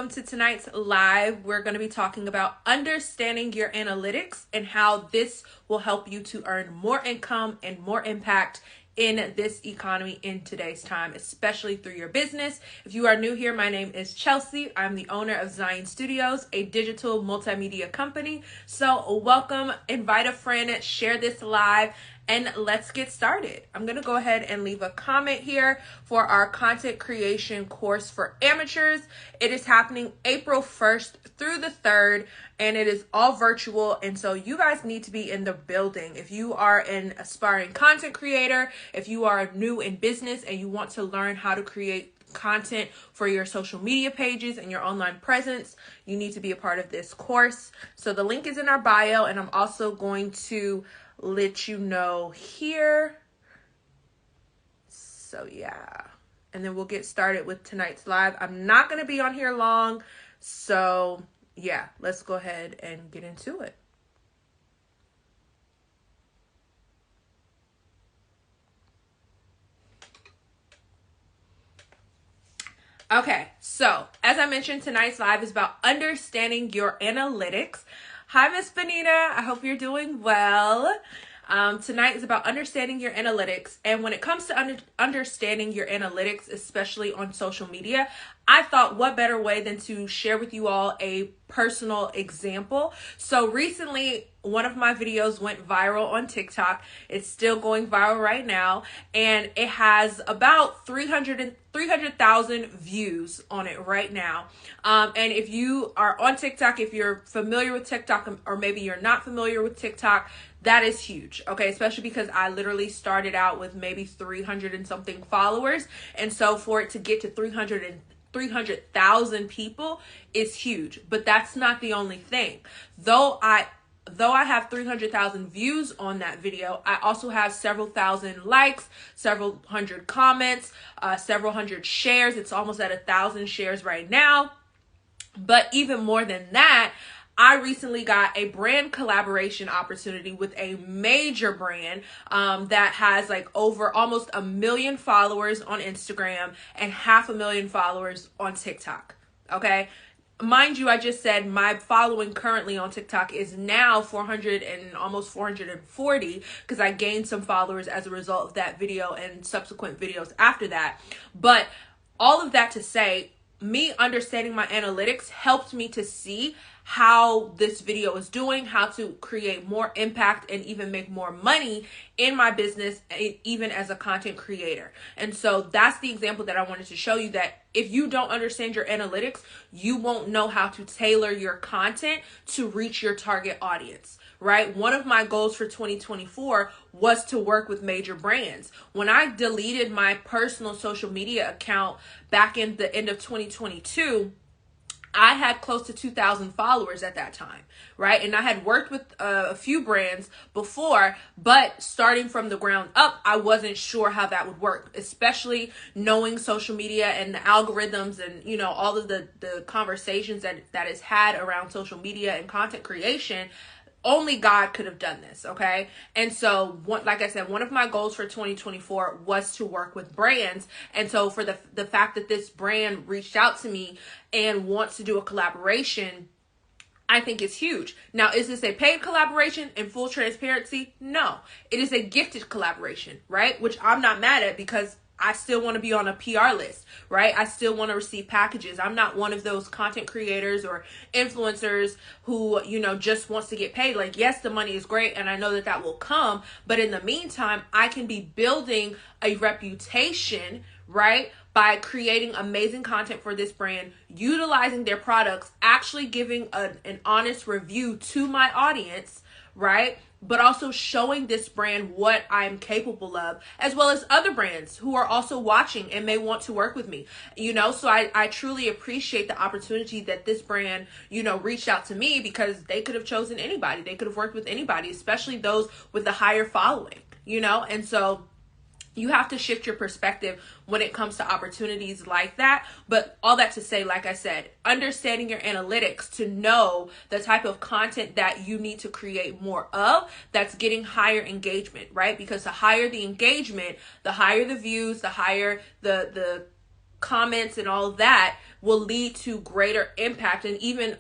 welcome to tonight's live. We're going to be talking about understanding your analytics and how this will help you to earn more income and more impact in this economy in today's time, especially through your business. If you are new here, my name is Chelsea. I'm the owner of Zion Studios, a digital multimedia company. So welcome, invite a friend, share this live, and let's get started. I'm going to go ahead and leave a comment here for our content creation course for amateurs. It is happening April 1st through the 3rd, and it is all virtual. And so you guys need to be in the building. If you are an aspiring content creator, if you are new in business and you want to learn how to create content for your social media pages and your online presence, you need to be a part of this course. So the link is in our bio, and I'm also going to let you know here. So yeah, and then we'll get started with tonight's live. I'm not going to be on here long, so yeah, let's go ahead and get into it. Okay, so as I mentioned, tonight's live is about understanding your analytics. Hi, Miss Benita. I hope you're doing well. Tonight is about understanding your analytics. And when it comes to understanding your analytics, especially on social media, I thought what better way than to share with you all a personal example. So recently, one of my videos went viral on TikTok. It's still going viral right now, and it has about 300,000 views on it right now. And if you are on TikTok, if you're familiar with TikTok, or maybe you're not familiar with TikTok, that is huge, okay? Especially because I literally started out with maybe 300 and something followers. And so for it to get to 300,000 people is huge. But that's not the only thing. Though I have 300,000 views on that video, I also have several thousand likes, several hundred comments, several hundred shares. It's almost at 1,000 shares right now. But even more than that, I recently got a brand collaboration opportunity with a major brand that has like over almost 1 million followers on Instagram and 500,000 followers on TikTok. Okay. Mind you, I just said my following currently on TikTok is now 400 and almost 440 because I gained some followers as a result of that video and subsequent videos after that. But all of that to say, me understanding my analytics helped me to see how this video is doing, how to create more impact and even make more money in my business, even as a content creator. And so that's the example that I wanted to show you, that if you don't understand your analytics, you won't know how to tailor your content to reach your target audience, right? One of my goals for 2024 was to work with major brands. When I deleted my personal social media account back in the end of 2022, I had close to 2,000 followers at that time, right? And I had worked with a few brands before, but starting from the ground up, I wasn't sure how that would work, especially knowing social media and the algorithms and, you know, all of the conversations that is had around social media and content creation. Only God could have done this, okay? And so, like I said, one of my goals for 2024 was to work with brands. And so for the fact that this brand reached out to me and wants to do a collaboration, I think it's huge. Now, is this a paid collaboration? In full transparency, no. It is a gifted collaboration, right? Which I'm not mad at, because I still want to be on a PR list, right? I still want to receive packages. I'm not one of those content creators or influencers who, you know, just wants to get paid. Like, yes, the money is great, and I know that that will come. But in the meantime, I can be building a reputation, right, by creating amazing content for this brand, utilizing their products, actually giving an honest review to my audience, right? But also showing this brand what I'm capable of, as well as other brands who are also watching and may want to work with me, you know? So I truly appreciate the opportunity that this brand, you know, reached out to me, because they could have chosen anybody. They could have worked with anybody, especially those with a higher following, you know? And so you have to shift your perspective when it comes to opportunities like that. But all that to say, like I said, understanding your analytics to know the type of content that you need to create more of that's getting higher engagement, right? Because the higher the engagement, the higher the views, the higher the comments and all of that will lead to greater impact and even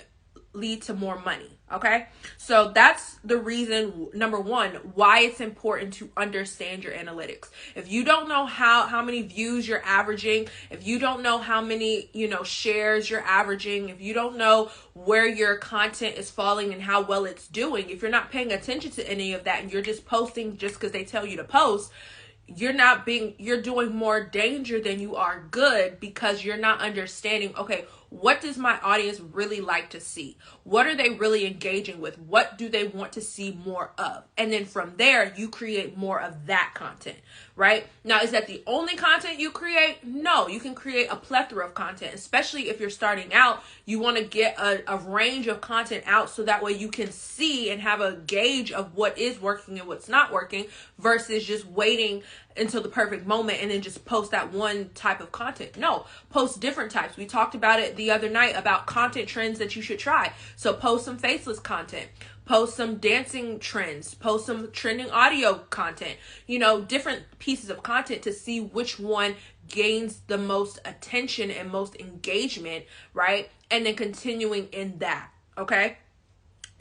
lead to more money. Okay, so that's the reason, number one, why it's important to understand your analytics. If you don't know how many views you're averaging, if you don't know how many, shares you're averaging, if you don't know where your content is falling and how well it's doing, if you're not paying attention to any of that and you're just posting just because they tell you to post, you're doing more danger than you are good, because you're not understanding, okay, what does my audience really like to see? What are they really engaging with? What do they want to see more of? And then from there, you create more of that content, right? Now, is that the only content you create? No, you can create a plethora of content, especially if you're starting out. You want to get a range of content out so that way you can see and have a gauge of what is working and what's not working, versus just waiting until the perfect moment and then just post that one type of content. No, post different types. We talked about it the other night about content trends that you should try. So post some faceless content, post some dancing trends, post some trending audio content, different pieces of content to see which one gains the most attention and most engagement, right? And then continuing in that, okay?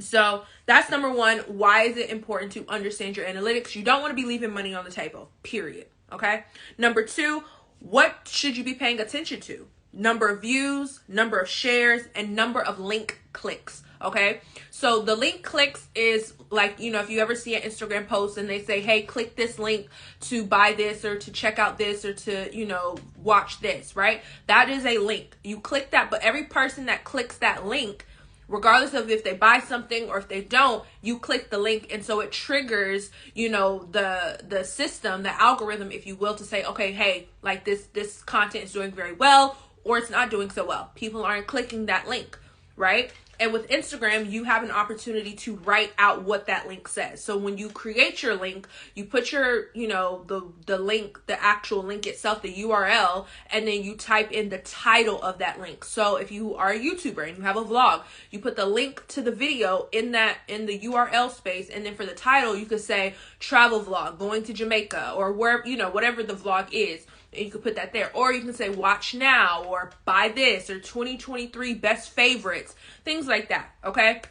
So that's number one. Why is it important to understand your analytics? You don't want to be leaving money on the table, period. Okay. Number two, what should you be paying attention to? Number of views, number of shares, and number of link clicks. Okay. So the link clicks is like, if you ever see an Instagram post and they say, hey, click this link to buy this or to check out this or to, watch this, right? That is a link. You click that, but every person that clicks that link, regardless of if they buy something or if they don't, you click the link. And so it triggers, the system, the algorithm, if you will, to say, okay, hey, like this content is doing very well, or it's not doing so well. People aren't clicking that link, right? And with Instagram, you have an opportunity to write out what that link says. So when you create your link, you put your, the link, the actual link itself, the URL, and then you type in the title of that link. So if you are a YouTuber and you have a vlog, you put the link to the video in the URL space. And then for the title, you could say travel vlog, going to Jamaica, or where, whatever the vlog is. And you can put that there. Or you can say watch now, or buy this, or 2023 best favorites, things like that. Okay.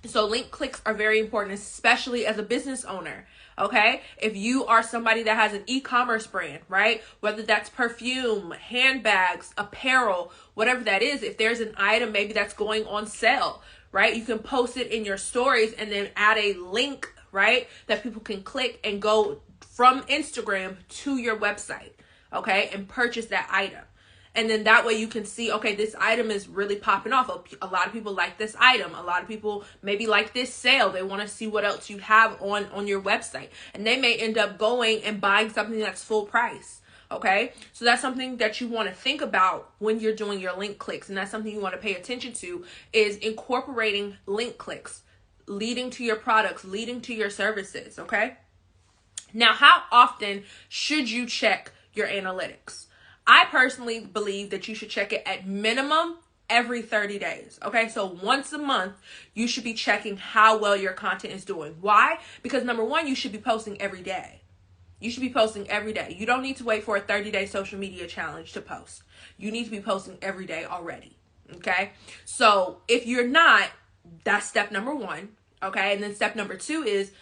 So link clicks are very important, especially as a business owner. Okay. If you are somebody that has an e-commerce brand, right? Whether that's perfume, handbags, apparel, whatever that is, if there's an item maybe that's going on sale, right? You can post it in your stories and then add a link, right? That people can click and go from Instagram to your website. Okay, and purchase that item. And then that way you can see, okay, this item is really popping off. A lot of people like this item. A lot of people maybe like this sale. They want to see what else you have on your website. And they may end up going and buying something that's full price. Okay, so that's something that you want to think about when you're doing your link clicks. And that's something you want to pay attention to, is incorporating link clicks, leading to your products, leading to your services. Okay, now how often should you check your analytics? I personally believe that you should check it at minimum every 30 days. Okay, so once a month, you should be checking how well your content is doing. Why? Because number one, you should be posting every day. You should be posting every day. You don't need to wait for a 30-day social media challenge to post. You need to be posting every day already. Okay, so if you're not, that's step number one. Okay, and then step number two is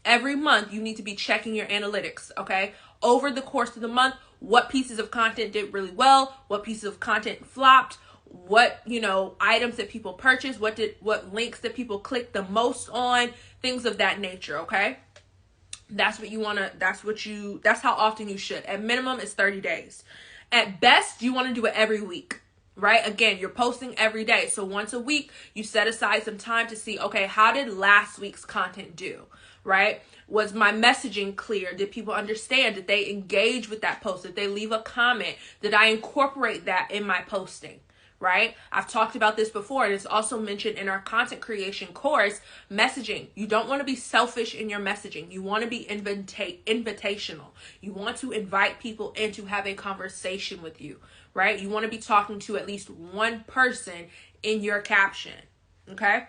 every month you need to be checking your analytics. Okay, over the course of the month, what pieces of content did really well, what pieces of content flopped, what, items that people purchased, what links that people clicked the most on, things of that nature. Okay, that's how often you should. At minimum, it's 30 days. At best, you want to do it every week. Right? Again, you're posting every day. So once a week, you set aside some time to see, okay, how did last week's content do? Right? Was my messaging clear? Did people understand? Did they engage with that post? Did they leave a comment? Did I incorporate that in my posting? Right? I've talked about this before, and it's also mentioned in our content creation course, messaging. You don't want to be selfish in your messaging. You want to be invitational. You want to invite people in to have a conversation with you, right? You want to be talking to at least one person in your caption, okay?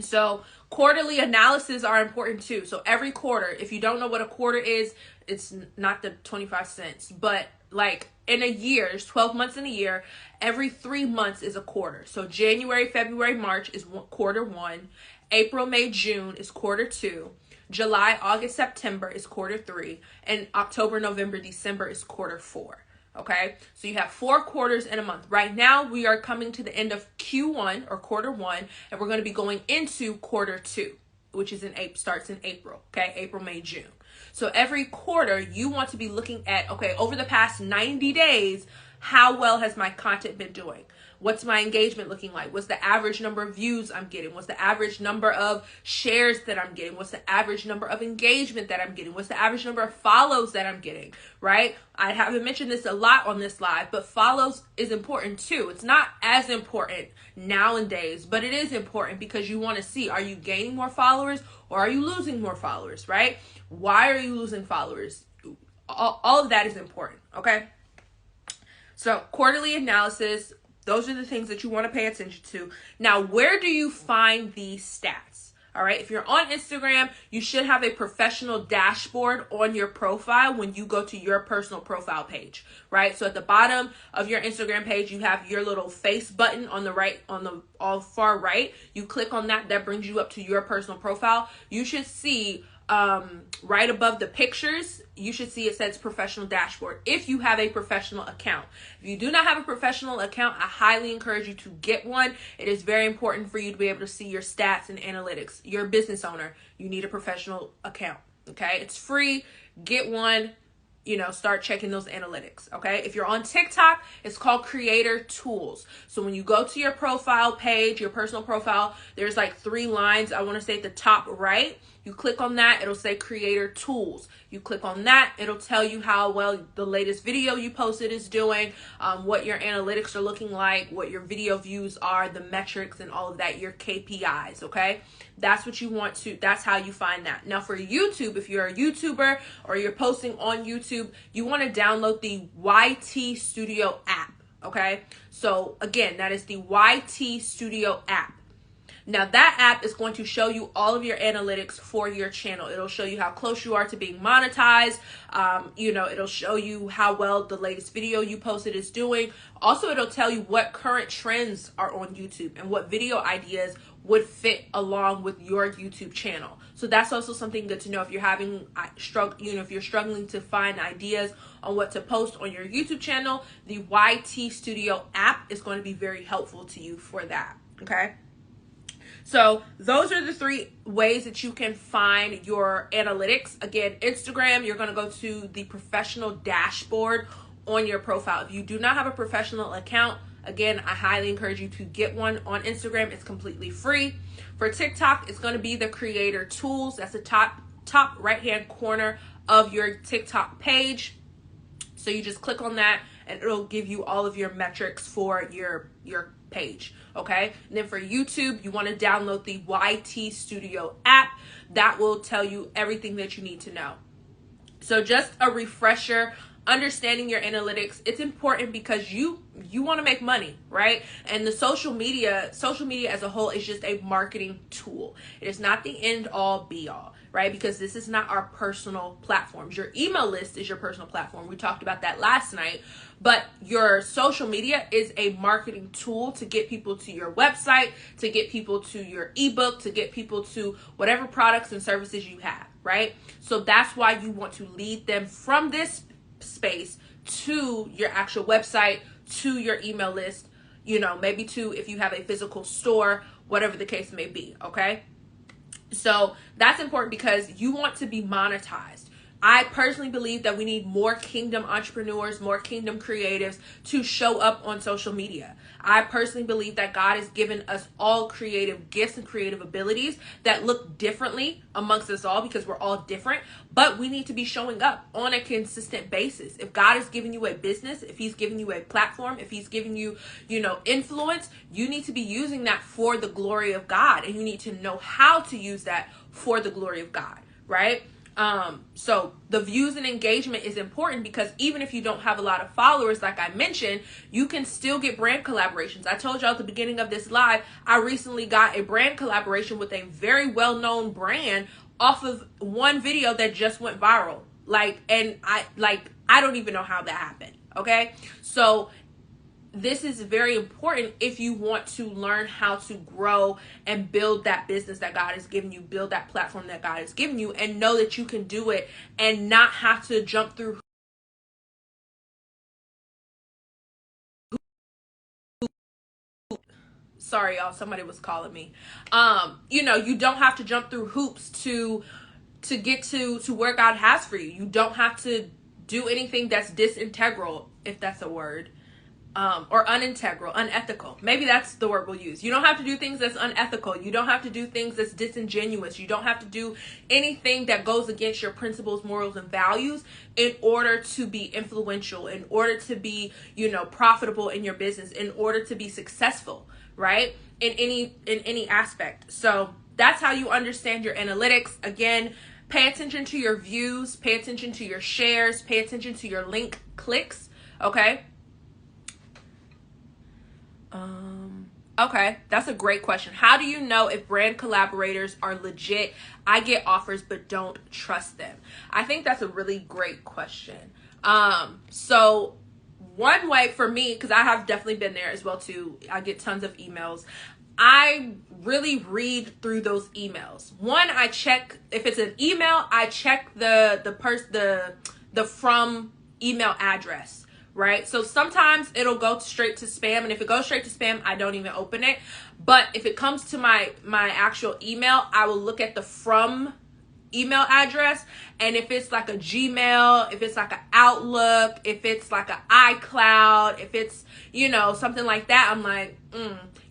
So quarterly analysis are important too. So every quarter, if you don't know what a quarter is, it's not the 25 cents, but like in a year, there's 12 months in a year. Every 3 months is a quarter. So January, February, March is quarter one. April, May, June is quarter two. July, August, September is quarter three. And October, November, December is quarter four. Okay, so you have 4 quarters in a month. Right now, we are coming to the end of Q1 or quarter one, and we're going to be going into quarter two, which is starts in April. Okay, April, May, June. So every quarter, you want to be looking at, okay, over the past 90 days, how well has my content been doing? What's my engagement looking like? What's the average number of views I'm getting? What's the average number of shares that I'm getting? What's the average number of engagement that I'm getting? What's the average number of follows that I'm getting, right? I haven't mentioned this a lot on this live, but follows is important too. It's not as important nowadays, but it is important because you want to see, are you gaining more followers or are you losing more followers, right? Why are you losing followers? All of that is important, okay? So quarterly analysis, those are the things that you want to pay attention to. Now, where do you find these stats? All right, if you're on Instagram, you should have a professional dashboard on your profile when you go to your personal profile page, right? So at the bottom of your Instagram page, you have your little face button on the right, on the all far right. You click on that, that brings you up to your personal profile. You should see right above the pictures, you should see it says professional dashboard if you have a professional account. If you do not have a professional account, I highly encourage you to get one. It is very important for you to be able to see your stats and analytics. You're a business owner, you need a professional account. Okay, it's free. Get one. Start checking those analytics, okay? If you're on TikTok, it's called Creator Tools. So when you go to your profile page, your personal profile, there's like 3 lines, I want to say at the top right. You click on that, it'll say Creator Tools. You click on that, it'll tell you how well the latest video you posted is doing, what your analytics are looking like, what your video views are, the metrics and all of that, your KPIs, okay? That's what you want to, that's how you find that. Now for YouTube, if you're a YouTuber or you're posting on YouTube, you want to download the YT Studio app, okay? So again, that is the YT Studio app. Now that app is going to show you all of your analytics for your channel. It'll show you how close you are to being monetized. It'll show you how well the latest video you posted is doing. Also, it'll tell you what current trends are on YouTube and what video ideas would fit along with your YouTube channel. So that's also something good to know if you're having if you're struggling to find ideas on what to post on your YouTube channel. The YT Studio app is going to be very helpful to you for that. Okay. So those are the 3 ways that you can find your analytics. Again, Instagram, you're going to go to the professional dashboard on your profile. If you do not have a professional account, again, I highly encourage you to get one on Instagram. It's completely free. For TikTok, it's going to be the Creator Tools. That's the top right-hand corner of your TikTok page. So you just click on that and it'll give you all of your metrics for your page, okay? And then for YouTube, you want to download the YT Studio app. That will tell you everything that you need to know. So just a refresher, understanding your analytics, it's important because you want to make money, right? And the social media as a whole is just a marketing tool. It is not the end all be all, right? Because this is not our personal platforms. Your email list is your personal platform. We talked about that last night, but your social media is a marketing tool to get people to your website, to get people to your ebook, to get people to whatever products and services you have, right? So that's why you want to lead them from this space to your actual website, to your email list, maybe to if you have a physical store, whatever the case may be, okay? So that's important because you want to be monetized. I personally believe that we need more kingdom entrepreneurs, more kingdom creatives to show up on social media. I personally believe that God has given us all creative gifts and creative abilities that look differently amongst us all because we're all different, but we need to be showing up on a consistent basis. If God has given you a business, if he's given you a platform, if he's given you, influence, you need to be using that for the glory of God, and you need to know how to use that for the glory of God, right? So the views and engagement is important because even if you don't have a lot of followers, like I mentioned, you can still get brand collaborations. I told y'all at the beginning of this live, I recently got a brand collaboration with a very well-known brand off of one video that just went viral. I don't even know how that happened. Okay, so this is very important if you want to learn how to grow and build that business that God has given you, build that platform that God has given you, and know that you can do it and not have to jump through. Sorry, y'all, somebody was calling me. You know, you don't have to jump through hoops to get to where God has for you. You don't have to do anything that's disintegral, if that's a word. Or unintegral, unethical. Maybe that's the word we'll use. You don't have to do things that's unethical. You don't have to do things that's disingenuous. You don't have to do anything that goes against your principles, morals, and values in order to be influential, in order to be, you know, profitable in your business, in order to be successful, right? In any aspect. So that's how you understand your analytics. Again, pay attention to your views, pay attention to your shares, pay attention to your link clicks, okay? Okay, that's a great question. How do you know if brand collaborators are legit? I get offers but don't trust them. I think that's a really great question. So one way for me, because I have definitely been there as well too, I get tons of emails. I really read through those emails. One, I check if it's an email, I check the from email address. Right? So sometimes it'll go straight to spam, and if it goes straight to spam, I don't even open it. But if it comes to my actual email, I will look at the from email address, and if it's like a Gmail, if it's like an Outlook, if it's like an iCloud, if it's, you know, something like that, I'm like, you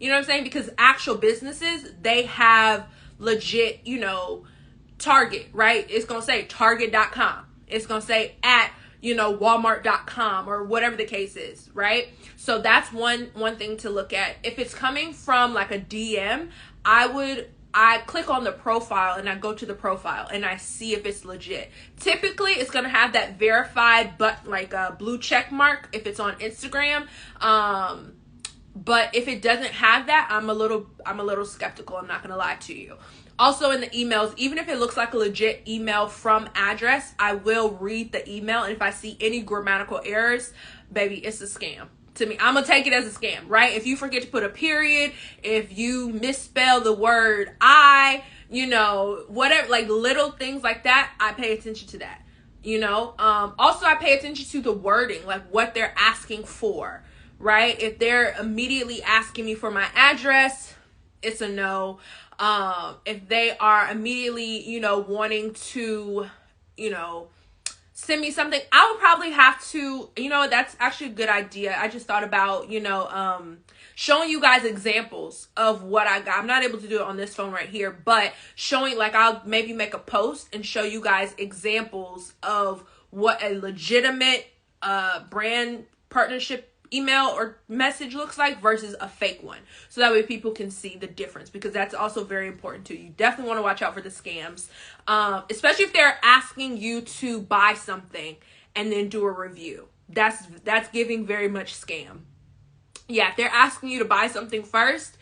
know what I'm saying? Because actual businesses, they have legit, you know, Target, right? It's gonna say Target.com. It's gonna say at, you know, Walmart.com or whatever the case is, right? So that's one thing to look at. If it's coming from like a DM, I click on the profile and I go to the profile and I see if it's legit. Typically, it's gonna have that verified, but like a blue check mark if it's on Instagram. But if it doesn't have that, I'm a little skeptical. I'm not gonna lie to you. Also in the emails, even if it looks like a legit email from address, I will read the email. And if I see any grammatical errors, baby, it's a scam. To me, I'm going to take it as a scam, right? If you forget to put a period, if you misspell the word I, you know, whatever, like little things like that, I pay attention to that, you know? Also, I pay attention to the wording, like what they're asking for, right? If they're immediately asking me for my address, it's a no. If they are immediately, you know, wanting to, you know, send me something, I would probably have to, you know, that's actually a good idea. I just thought about, you know, showing you guys examples of what I got. I'm not able to do it on this phone right here, but showing, like, I'll maybe make a post and show you guys examples of what a legitimate brand partnership email or message looks like versus a fake one, so that way people can see the difference, because that's also very important too. You definitely want to watch out for the scams, especially if they're asking you to buy something and then do a review. That's giving very much scam. Yeah, if they're asking you to buy something first,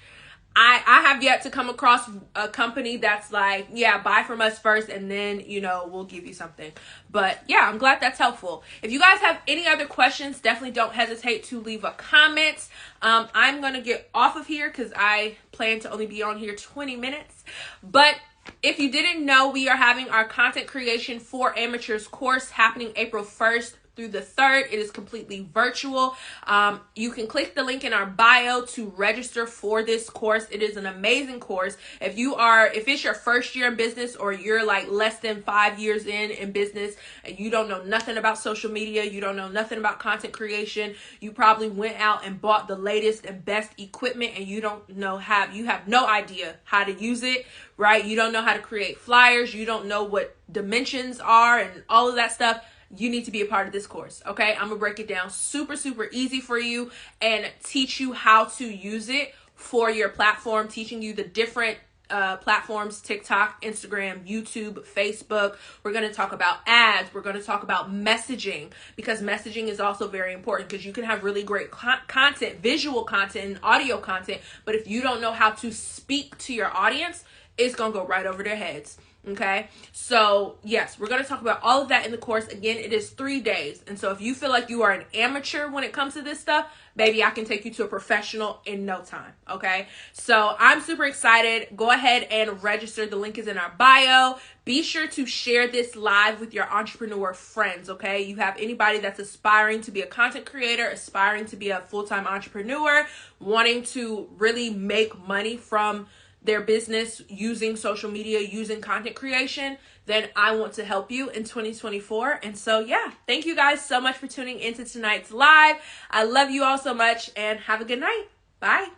I have yet to come across a company that's like, yeah, buy from us first and then, you know, we'll give you something. But yeah, I'm glad that's helpful. If you guys have any other questions, definitely don't hesitate to leave a comment. I'm going to get off of here because I plan to only be on here 20 minutes. But if you didn't know, we are having our content creation for amateurs course happening April 1st through the 3rd. It is completely virtual. You can click the link in our bio to register for this course. It is an amazing course. If it's your first year in business, or you're like less than 5 years in business and you don't know nothing about social media, you don't know nothing about content creation, you probably went out and bought the latest and best equipment and you have no idea how to use it, right? You don't know how to create flyers. You don't know what dimensions are and all of that stuff. You need to be a part of this course, okay? I'm gonna break it down super, super easy for you and teach you how to use it for your platform, teaching you the different platforms: TikTok, Instagram, YouTube, Facebook. We're going to talk about ads. We're going to talk about messaging, because messaging is also very important, because you can have really great content, visual content and audio content, but if you don't know how to speak to your audience, it's going to go right over their heads. Okay, so yes, we're going to talk about all of that in the course. Again, it is 3 days. And so if you feel like you are an amateur when it comes to this stuff, baby, I can take you to a professional in no time. Okay, so I'm super excited. Go ahead and register. The link is in our bio. Be sure to share this live with your entrepreneur friends. Okay, you have anybody that's aspiring to be a content creator, aspiring to be a full-time entrepreneur, wanting to really make money from their business using social media, using content creation, then I want to help you in 2024. And so, yeah, thank you guys so much for tuning into tonight's live. I love you all so much and have a good night. Bye.